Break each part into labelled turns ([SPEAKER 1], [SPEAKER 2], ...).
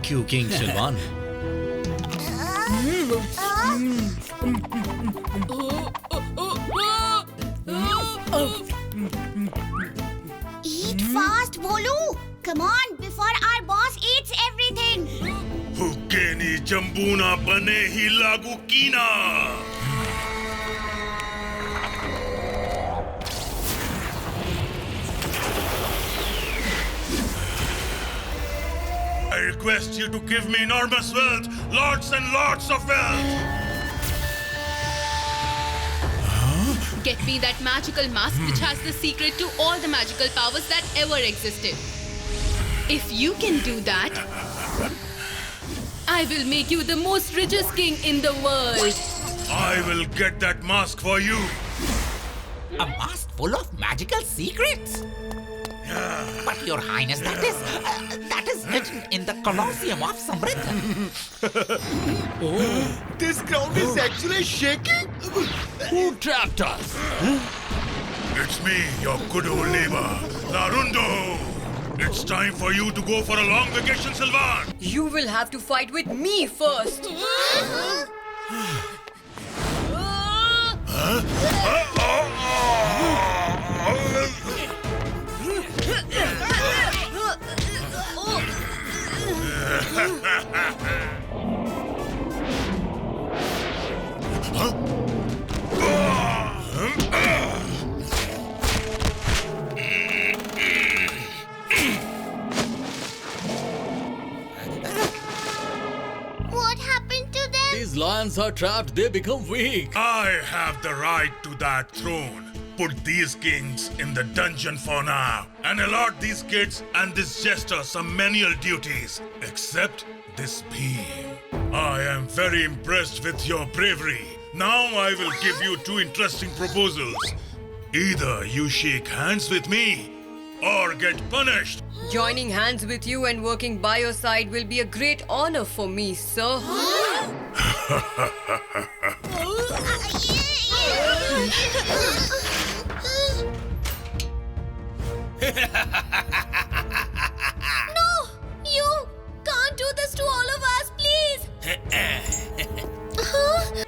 [SPEAKER 1] Thank you, King Silvan.
[SPEAKER 2] Eat fast, Bolu. Come on, before our boss eats everything.
[SPEAKER 3] हुक्के Jambu ना बने ही लागू कीना. I request you to give me enormous wealth, lots and lots of wealth.
[SPEAKER 4] Get me that magical mask which has the secret to all the magical powers that ever existed. If you can do that, I will make you the most richest king in the world.
[SPEAKER 3] I will get that mask for you.
[SPEAKER 5] A mask full of magical secrets? But Your Highness, that is written in the Colosseum of Samrit.
[SPEAKER 6] This ground is actually shaking.
[SPEAKER 1] Who trapped us?
[SPEAKER 3] It's me, your good old neighbor, Larundo. It's time for you to go for a long vacation, Silvan.
[SPEAKER 7] You will have to fight with me first.
[SPEAKER 2] What happened to them?
[SPEAKER 1] These lions are trapped. They become weak.
[SPEAKER 3] I have the right to that throne. Put these kings in the dungeon for now and allot these kids and this jester some menial duties, except this beam. I am very impressed with your bravery. Now I will give you two interesting proposals. Either you shake hands with me or get punished.
[SPEAKER 7] Joining hands with you and working by your side will be a great honor for me, sir.
[SPEAKER 2] No! You can't do this to all of us, please!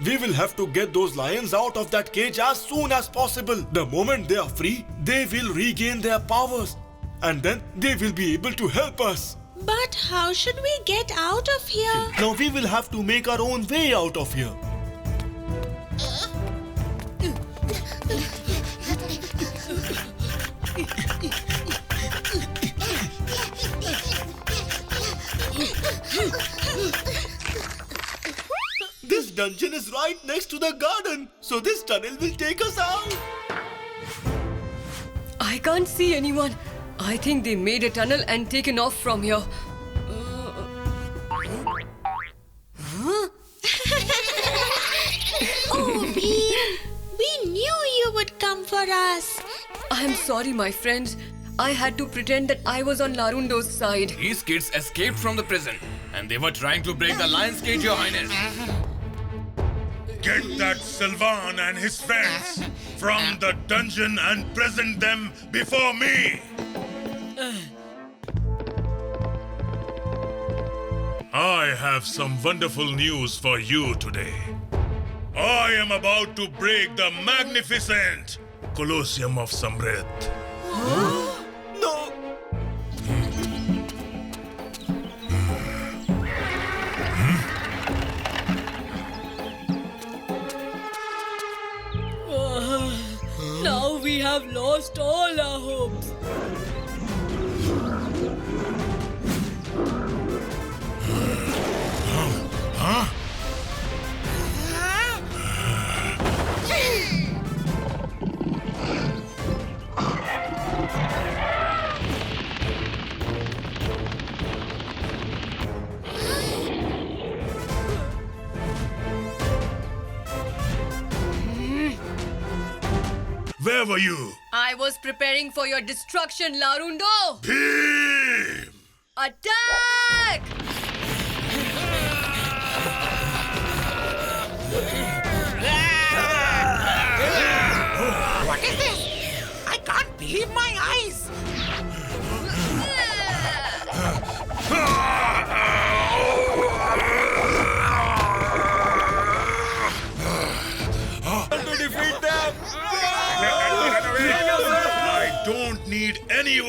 [SPEAKER 6] We will have to get those lions out of that cage as soon as possible. The moment they are free, they will regain their powers. And then they will be able to help us.
[SPEAKER 8] But how should we get out of here?
[SPEAKER 6] Now we will have to make our own way out of here. This dungeon is right next to the garden, so this tunnel will take us out.
[SPEAKER 7] I can't see anyone. I think they made a tunnel and taken off from here.
[SPEAKER 8] Oh, Bheem, we knew you would come for us.
[SPEAKER 7] I'm sorry, my friends. I had to pretend that I was on Larundo's side.
[SPEAKER 9] These kids escaped from the prison and they were trying to break the lion's cage, Your Highness.
[SPEAKER 3] Get that Silvan and his friends from the dungeon and present them before me. I have some wonderful news for you today. I am about to break the magnificent Colosseum of Samrit.
[SPEAKER 6] No!
[SPEAKER 7] Now we have lost all our hopes.
[SPEAKER 3] Where were you?
[SPEAKER 7] I was preparing for your destruction, Larundo!
[SPEAKER 3] Bheem!
[SPEAKER 7] Attack!
[SPEAKER 5] What is this? I can't believe my eyes.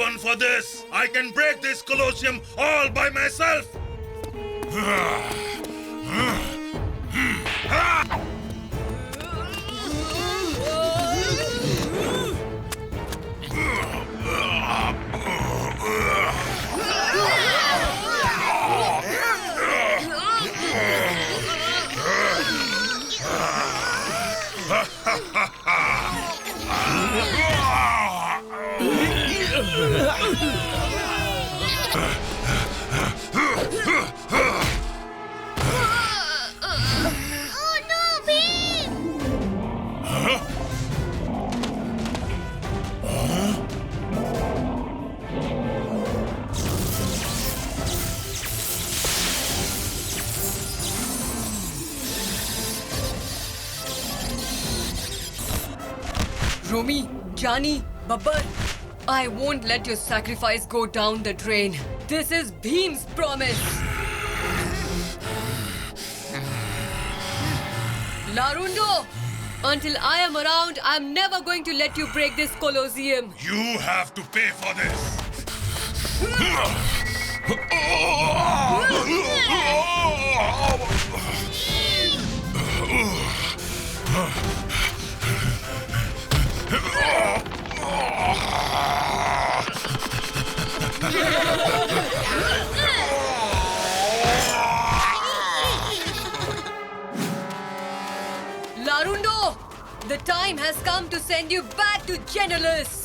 [SPEAKER 3] anyone for this. I can break this Colosseum all by myself.
[SPEAKER 2] Oh no, Beam!
[SPEAKER 7] Romy, Johnny, Babbar, I won't let your sacrifice go down the drain. This is Bhim's promise. Larundo, until I am around, I'm never going to let you break this Colosseum.
[SPEAKER 3] You have to pay for this.
[SPEAKER 7] Larundo, the time has come to send you back to Genolis.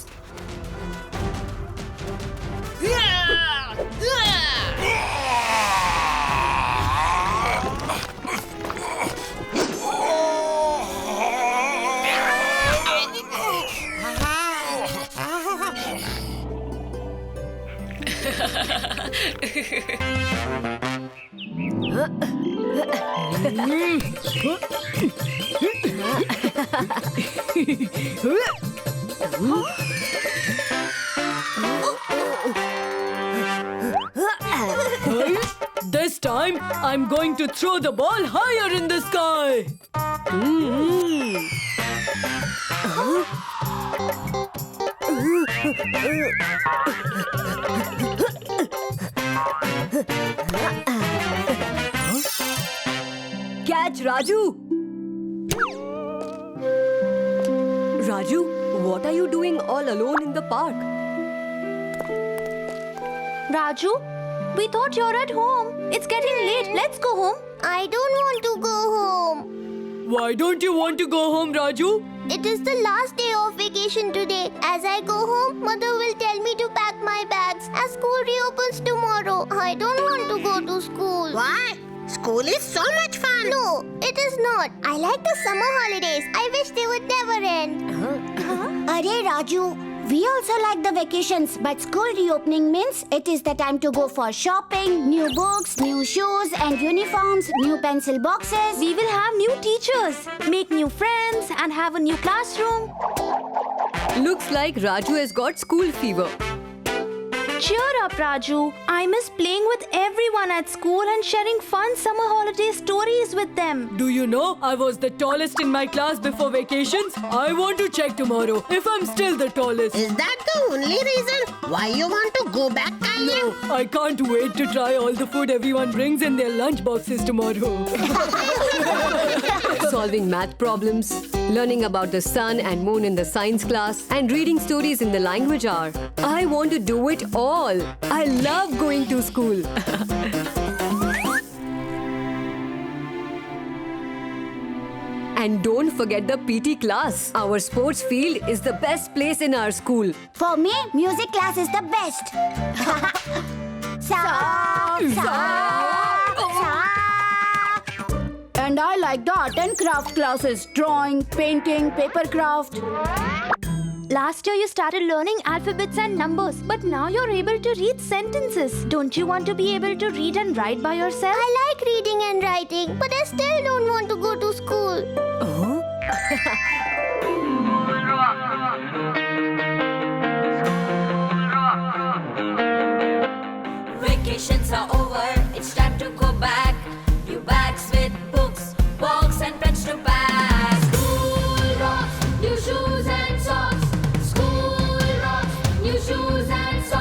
[SPEAKER 10] This time, I'm going to throw the ball higher in the sky. Catch, Raju. Raju, what are you doing all alone in the park?
[SPEAKER 2] Raju, we thought you're at home. It's getting late. Let's go home. I don't want to go home.
[SPEAKER 10] Why don't you want to go home, Raju?
[SPEAKER 2] It is the last day of vacation today. As I go home, Mother will tell me to pack my bags as school reopens tomorrow. I don't want to go to school.
[SPEAKER 8] Why? School is so much fun.
[SPEAKER 2] No, it is not. I like the summer holidays. I wish they would never end. Arey Raju, we also like the vacations, but school reopening means it is the time to go for shopping, new books, new shoes and uniforms, new pencil boxes.
[SPEAKER 11] We will have new teachers, make new friends, and have a new classroom.
[SPEAKER 10] Looks like Raju has got school fever.
[SPEAKER 11] Cheer up, Raju. I miss playing with everyone at school and sharing fun summer holiday stories with them.
[SPEAKER 10] Do you know I was the tallest in my class before vacations? I want to check tomorrow if I'm still the tallest.
[SPEAKER 8] Is that the only reason why you want to go back, Kanya?
[SPEAKER 10] No, I can't wait to try all the food everyone brings in their lunch boxes tomorrow. Solving math problems, learning about the sun and moon in the science class, and reading stories in the language hour. I want to do it all. I love going to school. And don't forget the PT class. Our sports field is the best place in our school.
[SPEAKER 2] For me, music class is the best.
[SPEAKER 11] And I like the art and craft classes, drawing, painting, paper craft. Last year you started learning alphabets and numbers, but now you're able to read sentences. Don't you want to be able to read and write by yourself?
[SPEAKER 2] I like reading and writing, but I still don't want to go to school.
[SPEAKER 12] Vacations are over, it's time to go back. New bags with books, box and pens to pack. School rocks, new shoes and socks. School rocks, new shoes and socks.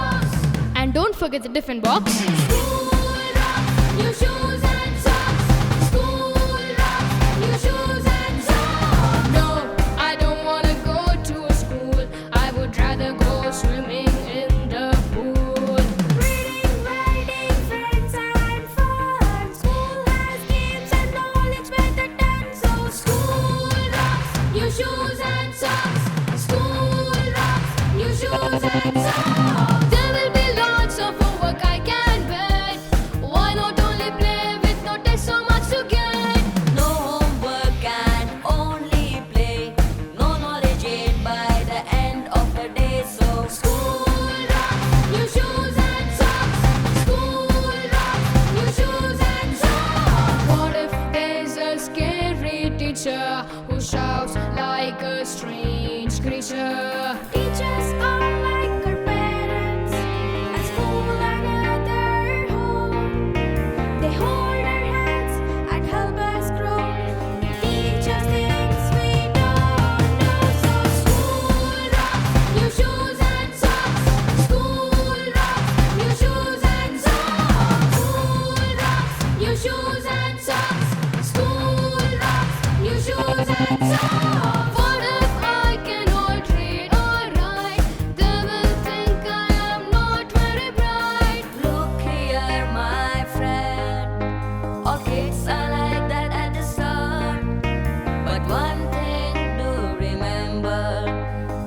[SPEAKER 4] forget the tiffin box.
[SPEAKER 12] School rocks, new shoes and socks. School rocks, new shoes and socks.
[SPEAKER 4] No, I don't wanna go to a school. I would rather go swimming in the pool.
[SPEAKER 12] Reading, writing, friends and fun. School has games and knowledge better done. So school rocks, new shoes and socks. School rocks, new shoes and socks.
[SPEAKER 4] There will be lots of homework I can bet. Why not only play with no test so much to get?
[SPEAKER 12] No homework and only play. No knowledge gained by the end of the day. So school rocks, new shoes and socks. School rocks, new shoes and socks.
[SPEAKER 4] What if there's a scary teacher who shouts like a strange creature?
[SPEAKER 12] Teachers are like our parents at school and at their home. They hold our hands and help us grow. Teach us things we don't know. So school rocks, new shoes and socks. School rocks, new shoes and socks. School rocks, new shoes and socks. School rocks, new shoes and socks.
[SPEAKER 4] What if I cannot read or write? They will think I am not very bright.
[SPEAKER 12] Look here, my friend. All kids are like that at the start. But one thing to remember: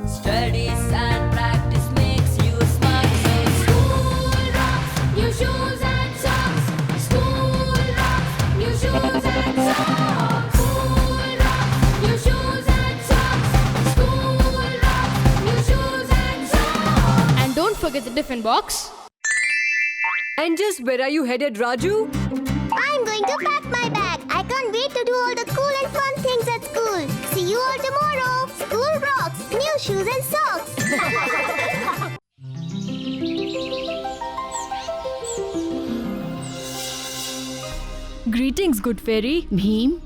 [SPEAKER 12] studies and practice makes you smart. So school rocks, new shoes and socks. School rocks, new shoes and socks. School rocks, new shoes and socks. School rocks, new shoes and socks.
[SPEAKER 4] And don't forget the tiffin box.
[SPEAKER 10] And just where are you headed, Raju?
[SPEAKER 2] I'm going to pack my bag. I can't wait to do all the cool and fun things at school. See you all tomorrow. School rocks, new shoes and socks.
[SPEAKER 11] Greetings, good fairy.
[SPEAKER 13] Bheem,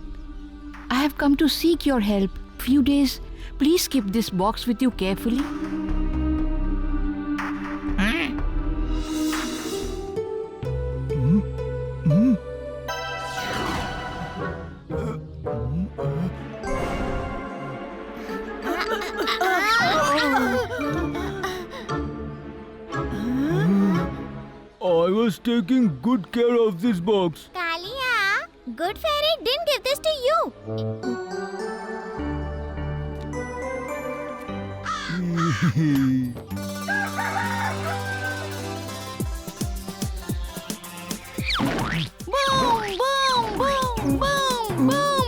[SPEAKER 13] I have come to seek your help. Few days, please keep this box with you carefully.
[SPEAKER 14] I was taking good care of this box.
[SPEAKER 2] Kalia, good fairy didn't give this to you.
[SPEAKER 8] Boom, boom, boom, boom, boom.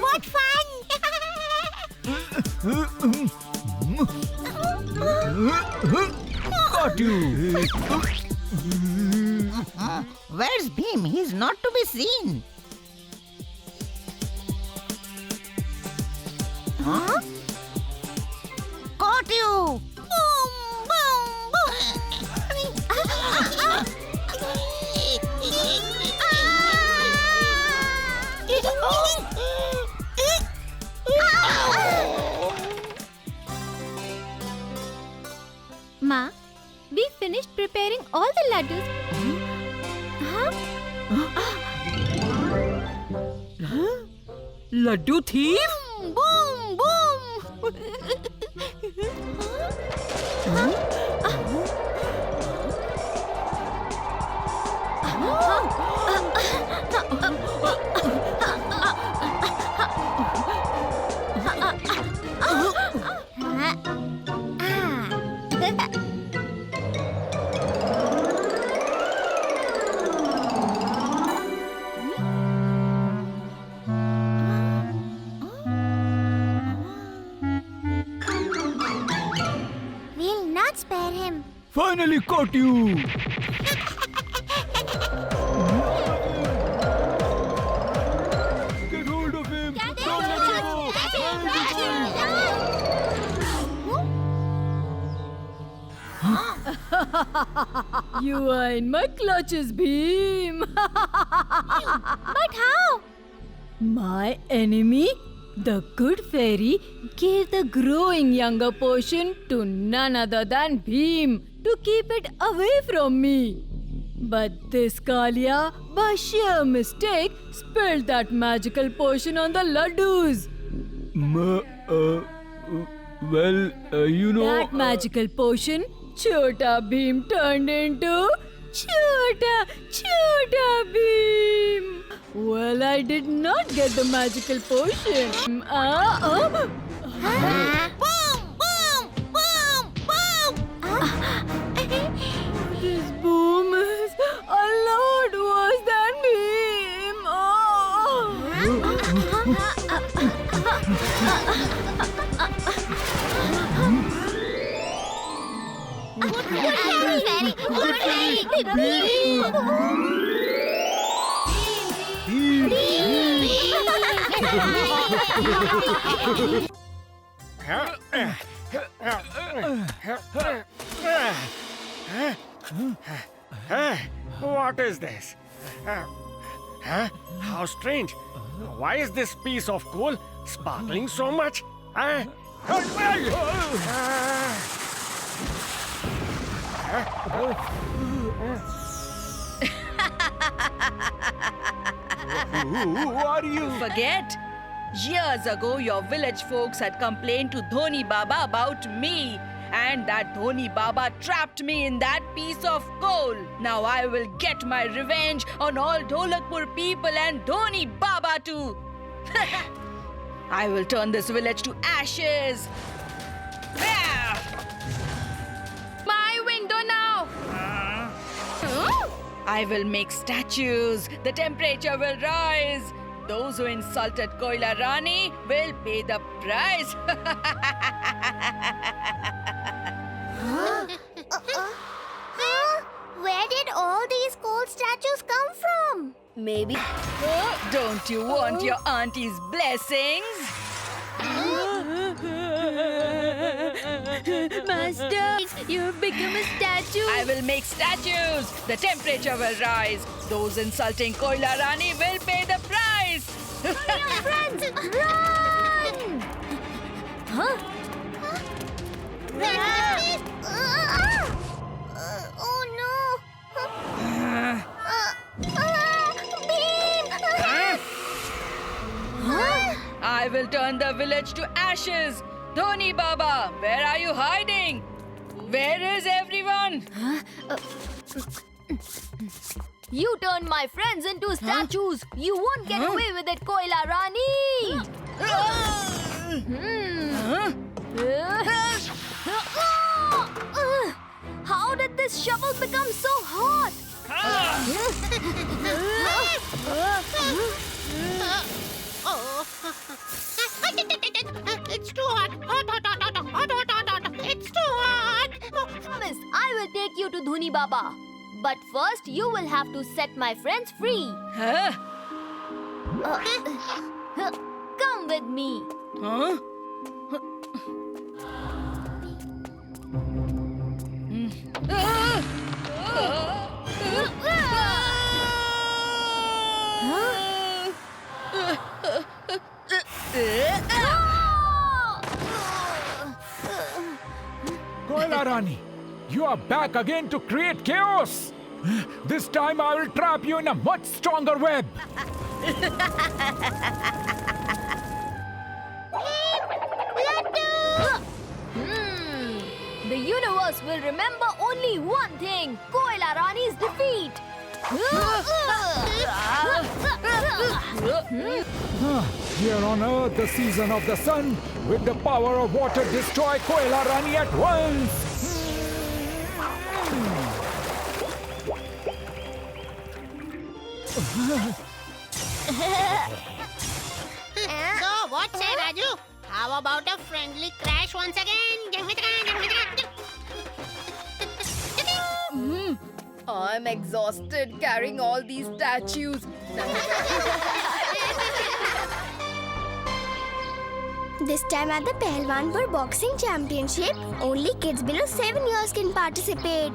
[SPEAKER 8] What fun!
[SPEAKER 14] Got you!
[SPEAKER 13] Where's Bheem? He's not to be seen. Huh? Caught you!
[SPEAKER 8] Boom, boom, boom.
[SPEAKER 11] Ma, we finished preparing all the laddus.
[SPEAKER 7] Laddu thief?
[SPEAKER 11] Boom, boom.
[SPEAKER 2] We'll not spare him.
[SPEAKER 14] Finally caught you! Get hold of him! Don't let him go!
[SPEAKER 7] You are in my clutches, Bheem.
[SPEAKER 11] But how?
[SPEAKER 7] My enemy?
[SPEAKER 15] The good fairy gave the growing younger potion to none other than Bhim to keep it away from me. But this Kalia, by sheer mistake, spilled that magical potion on the laddus.
[SPEAKER 14] You know...
[SPEAKER 15] That magical potion, Chota Bhim turned into Chota Bhim. Well, I did not get the magical potion. This boom is a lot worse than Bhim.
[SPEAKER 16] What is this? How strange. Why is this piece of coal sparkling so much? Who are you?
[SPEAKER 17] Forget? Years ago, your village folks had complained to Dhoni Baba about me. And that Dhoni Baba trapped me in that piece of coal. Now I will get my revenge on all Dholakpur people and Dhoni Baba too. I will turn this village to ashes.
[SPEAKER 4] My window now!
[SPEAKER 17] I will make statues. The temperature will rise. Those who insulted Koila Rani will pay the price.
[SPEAKER 2] Where did all these coal statues come from?
[SPEAKER 17] Maybe. Don't you want your auntie's blessings?
[SPEAKER 15] Master, you've become a statue.
[SPEAKER 17] I will make statues. The temperature will rise. Those insulting Koila Rani will pay the price.
[SPEAKER 2] Friends, run!
[SPEAKER 15] Huh?
[SPEAKER 2] Oh no!
[SPEAKER 17] I will turn the village to ashes. Dhoni Baba, where are you hiding? Where is everyone?
[SPEAKER 11] You turned my friends into statues. You won't get away with it, Koila Rani. How did this shovel become so hot?
[SPEAKER 8] It's too hot. It's too hot.
[SPEAKER 11] Promise, I will take you to Dhoni Baba. But first, you will have to set my friends free.
[SPEAKER 17] Huh?
[SPEAKER 11] Come with me.
[SPEAKER 17] Huh?
[SPEAKER 18] Koila Rani, you are back again to create chaos. This time I will trap you in a much stronger web.
[SPEAKER 11] The universe will remember only one thing, Koila Rani's defeat.
[SPEAKER 18] Here on Earth, the season of the sun, with the power of water, destroy Koila Rani at once.
[SPEAKER 8] So, what say, Raju? How about a friendly crash once again?
[SPEAKER 4] I'm exhausted carrying all these statues.
[SPEAKER 2] This time at the Pehlwanpur Boxing Championship, only kids below 7 years can participate.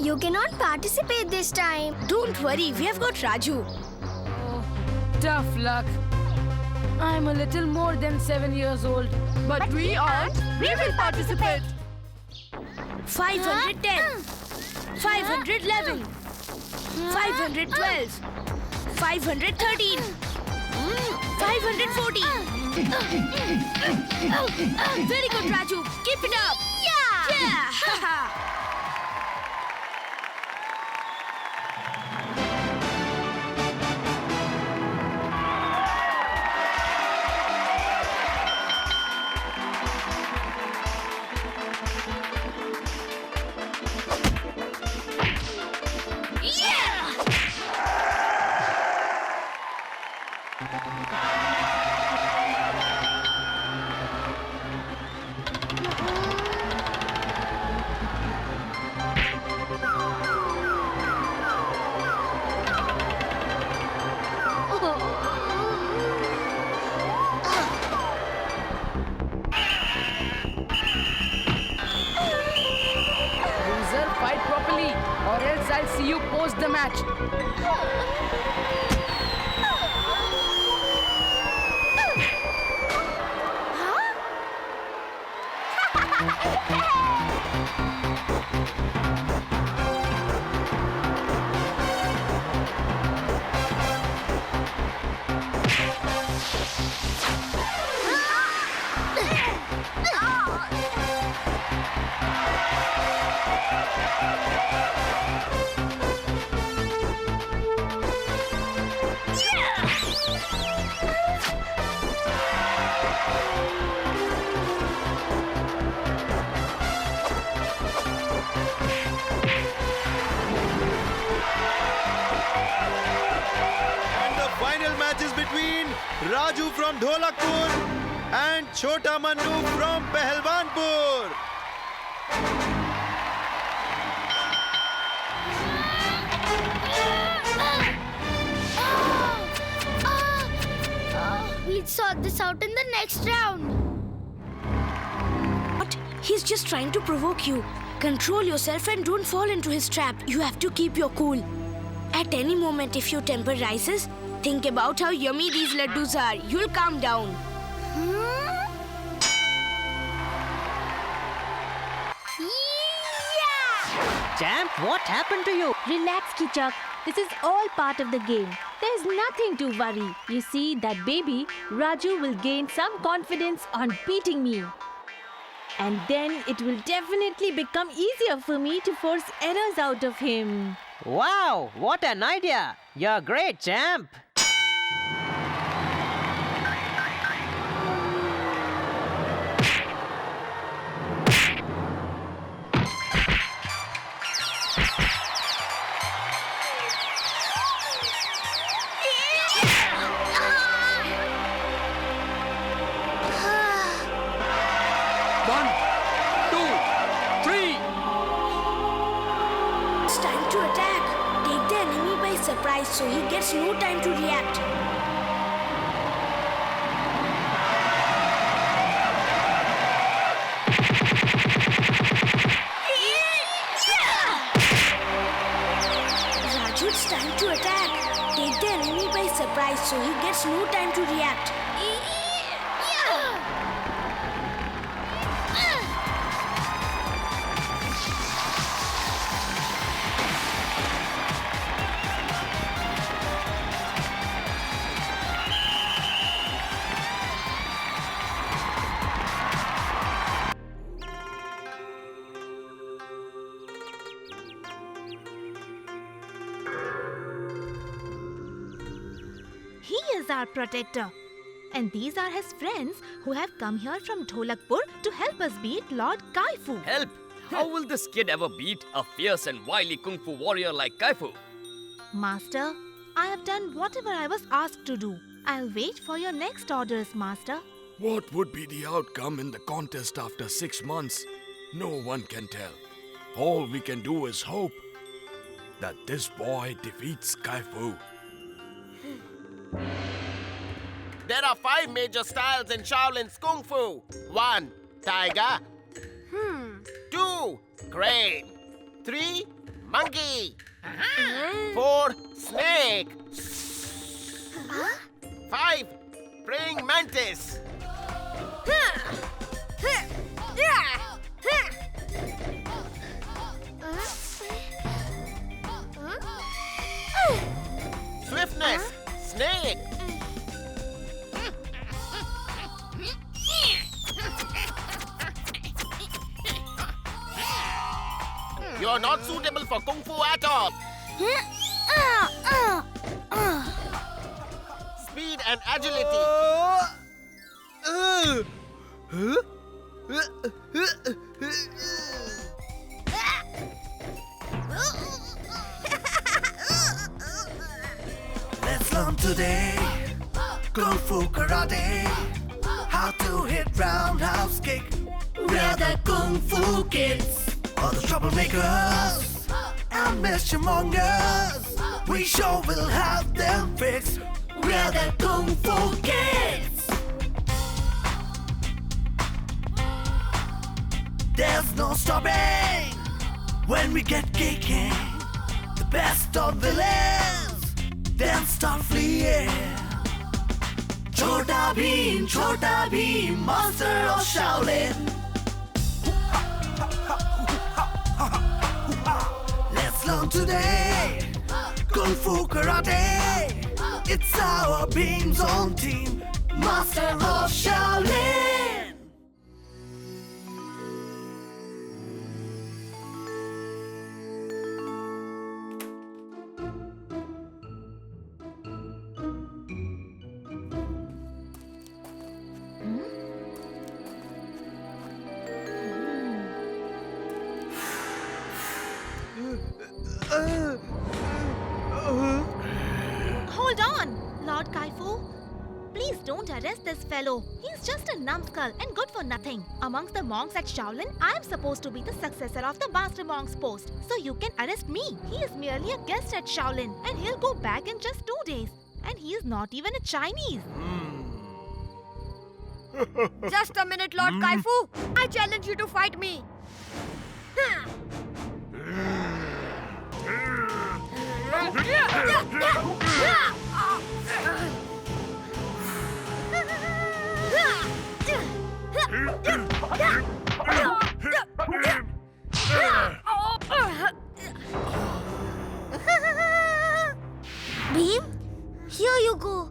[SPEAKER 2] You cannot participate this time.
[SPEAKER 11] Don't worry, we have got Raju.
[SPEAKER 7] Tough luck. I'm a little more than 7 years old. But we aren't. We will participate.
[SPEAKER 11] 510, 511, 512, 513, 514. Very good, Raju. Keep it up. Yeah.
[SPEAKER 7] Loser, fight properly, or else I'll see you post the match.
[SPEAKER 19] And the final match is between Raju from Dholakpur and Chota Mannu from Pahalwanpur.
[SPEAKER 2] We'll sort this out in the next round.
[SPEAKER 11] What? He's just trying to provoke you. Control yourself and don't fall into his trap. You have to keep your cool. At any moment, if your temper rises, think about how yummy these laddus are. You'll calm down.
[SPEAKER 8] Champ, what happened to you?
[SPEAKER 20] Relax, Kichak. This is all part of the game. There's nothing to worry. You see, that baby, Raju, will gain some confidence on beating me. And then it will definitely become easier for me to force errors out of him.
[SPEAKER 8] Wow, what an idea! You're great, champ!
[SPEAKER 11] It's time to attack. Take the enemy by surprise so he gets no time to react. Raju, it's time to attack. Take the enemy by surprise so he gets no time to react.
[SPEAKER 20] He is our protector. And these are his friends who have come here from Dholakpur to help us beat Lord Kaifu.
[SPEAKER 9] Help! How will this kid ever beat a fierce and wily kung fu warrior like Kaifu?
[SPEAKER 20] Master, I have done whatever I was asked to do. I'll wait for your next orders, Master.
[SPEAKER 6] What would be the outcome in the contest after 6 months? No one can tell. All we can do is hope that this boy defeats Kaifu.
[SPEAKER 21] There are 5 major styles in Shaolin's Kung Fu. 1. Tiger. 2. Crane. 3. Monkey. 4. Snake. 5. Praying mantis. Swiftness. Snake. You're not suitable for Kung Fu at all. Speed and agility.
[SPEAKER 1] Let's learn today Kung Fu Karate, how to hit roundhouse kick. We're the Kung Fu kids, all the troublemakers and mischievous. We sure will have them fixed. We're the Kung Fu kids. There's no stopping when we get kicking. The best of villains then start fleeing. Chota Bheem, master of Shaolin. Let's learn today Kung Fu Karate. It's our Beam's own team, master of Shaolin.
[SPEAKER 11] Hold on, Lord Kaifu. Please don't arrest this fellow. He's just a numbskull and good for nothing. Amongst the monks at Shaolin, I am supposed to be the successor of the Master Monk's post. So you can arrest me. He is merely a guest at Shaolin and he'll go back in just 2 days. And he is not even a Chinese.
[SPEAKER 7] Just a minute, Lord Kaifu. I challenge you to fight me.
[SPEAKER 2] Bheem, here you go.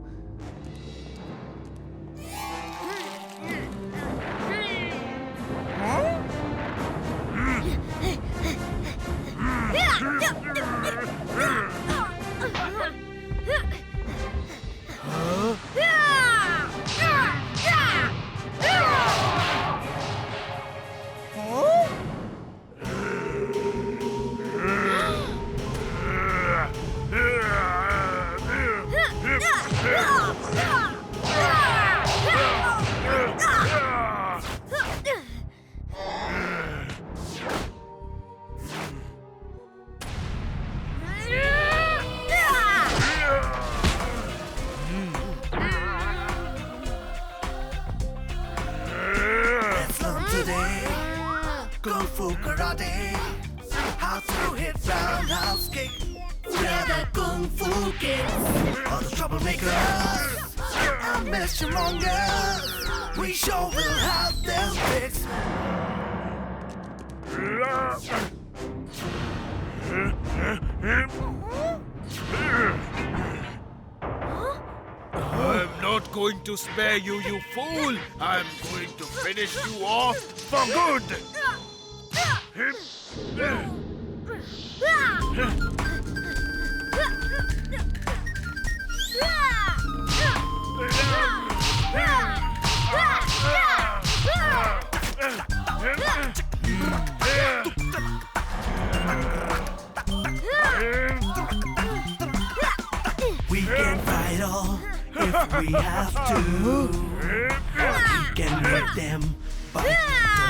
[SPEAKER 1] Kung Fu Karate, how to hit roundhouse kick. We're the Kung Fu kids, all the troublemakers and mischievous. We sure will have them fixed.
[SPEAKER 6] I'm not going to spare you, you fool! I'm going to finish you off for good!
[SPEAKER 1] We can fight all if we have to. Or we can make them bite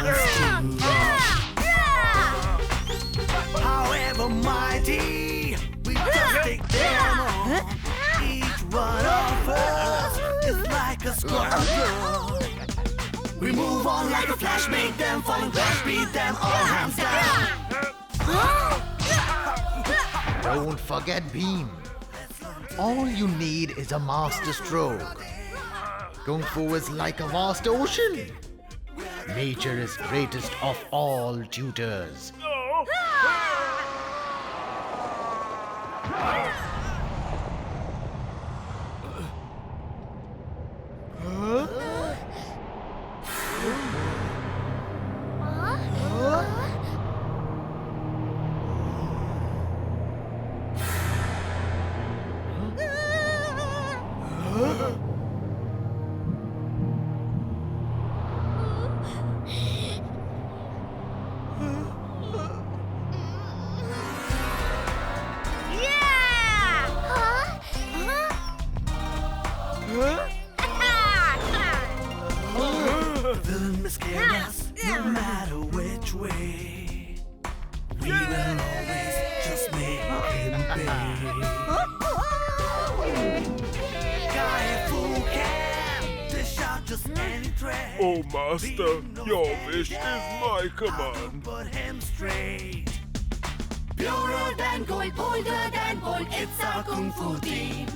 [SPEAKER 1] us too. However mighty, we just take them on. Each one of us is like a squadron. We move on like a flash, make them fall and crash, beat them all hands down.
[SPEAKER 22] Don't forget Bheem. All you need is a master stroke.
[SPEAKER 5] Kung Fu is like a vast ocean. Nature is greatest of all tutors.
[SPEAKER 1] Villain may scare us, no matter which way. We will always just make him pay. Guy Fu can dish out just any threat.
[SPEAKER 3] Oh, Master, your wish is my command.
[SPEAKER 1] Put him straight. Purer than gold, bolder than gold, it's our Kung Fu team.